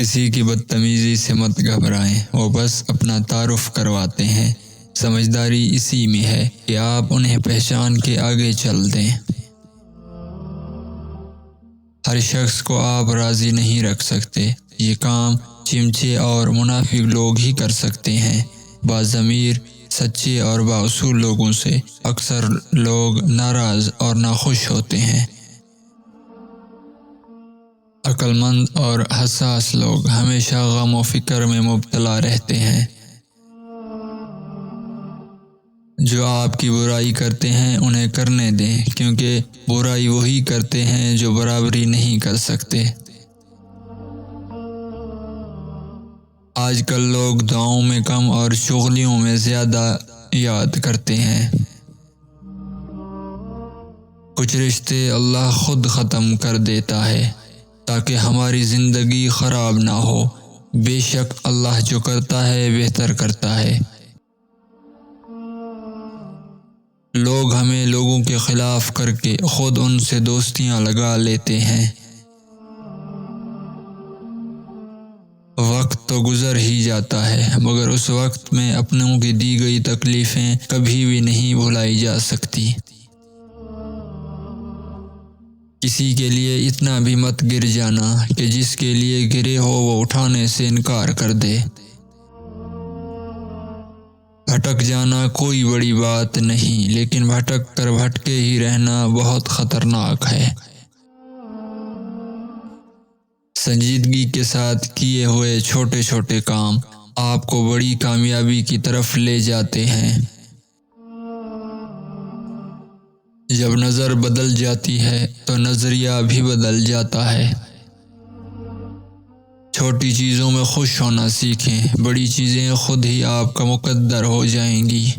کسی کی بدتمیزی سے مت گھبرائیں، وہ بس اپنا تعارف کرواتے ہیں۔ سمجھداری اسی میں ہے کہ آپ انہیں پہچان کے آگے چل دیں۔ ہر شخص کو آپ راضی نہیں رکھ سکتے، یہ کام چمچے اور منافق لوگ ہی کر سکتے ہیں۔ باضمیر، سچے اور بااصول لوگوں سے اکثر لوگ ناراض اور ناخوش ہوتے ہیں۔ عقل مند اور حساس لوگ ہمیشہ غم و فکر میں مبتلا رہتے ہیں۔ جو آپ کی برائی کرتے ہیں انہیں کرنے دیں، کیونکہ برائی وہی کرتے ہیں جو برابری نہیں کر سکتے۔ آج کل لوگ دعاؤں میں کم اور چغلیوں میں زیادہ یاد کرتے ہیں۔ کچھ رشتے اللہ خود ختم کر دیتا ہے تاکہ ہماری زندگی خراب نہ ہو۔ بے شک اللہ جو کرتا ہے بہتر کرتا ہے۔ لوگ ہمیں لوگوں کے خلاف کر کے خود ان سے دوستیاں لگا لیتے ہیں۔ وقت تو گزر ہی جاتا ہے، مگر اس وقت میں اپنوں کی دی گئی تکلیفیں کبھی بھی نہیں بھلائی جا سکتی۔ کسی کے لیے اتنا بھی مت گر جانا کہ جس کے لیے گرے ہو وہ اٹھانے سے انکار کر دے۔ بھٹک جانا کوئی بڑی بات نہیں، لیکن بھٹک کر بھٹکے ہی رہنا بہت خطرناک ہے۔ سنجیدگی کے ساتھ کیے ہوئے چھوٹے چھوٹے کام آپ کو بڑی کامیابی کی طرف لے جاتے ہیں۔ جب نظر بدل جاتی ہے تو نظریہ بھی بدل جاتا ہے۔ چھوٹی چیزوں میں خوش ہونا سیکھیں، بڑی چیزیں خود ہی آپ کا مقدر ہو جائیں گی۔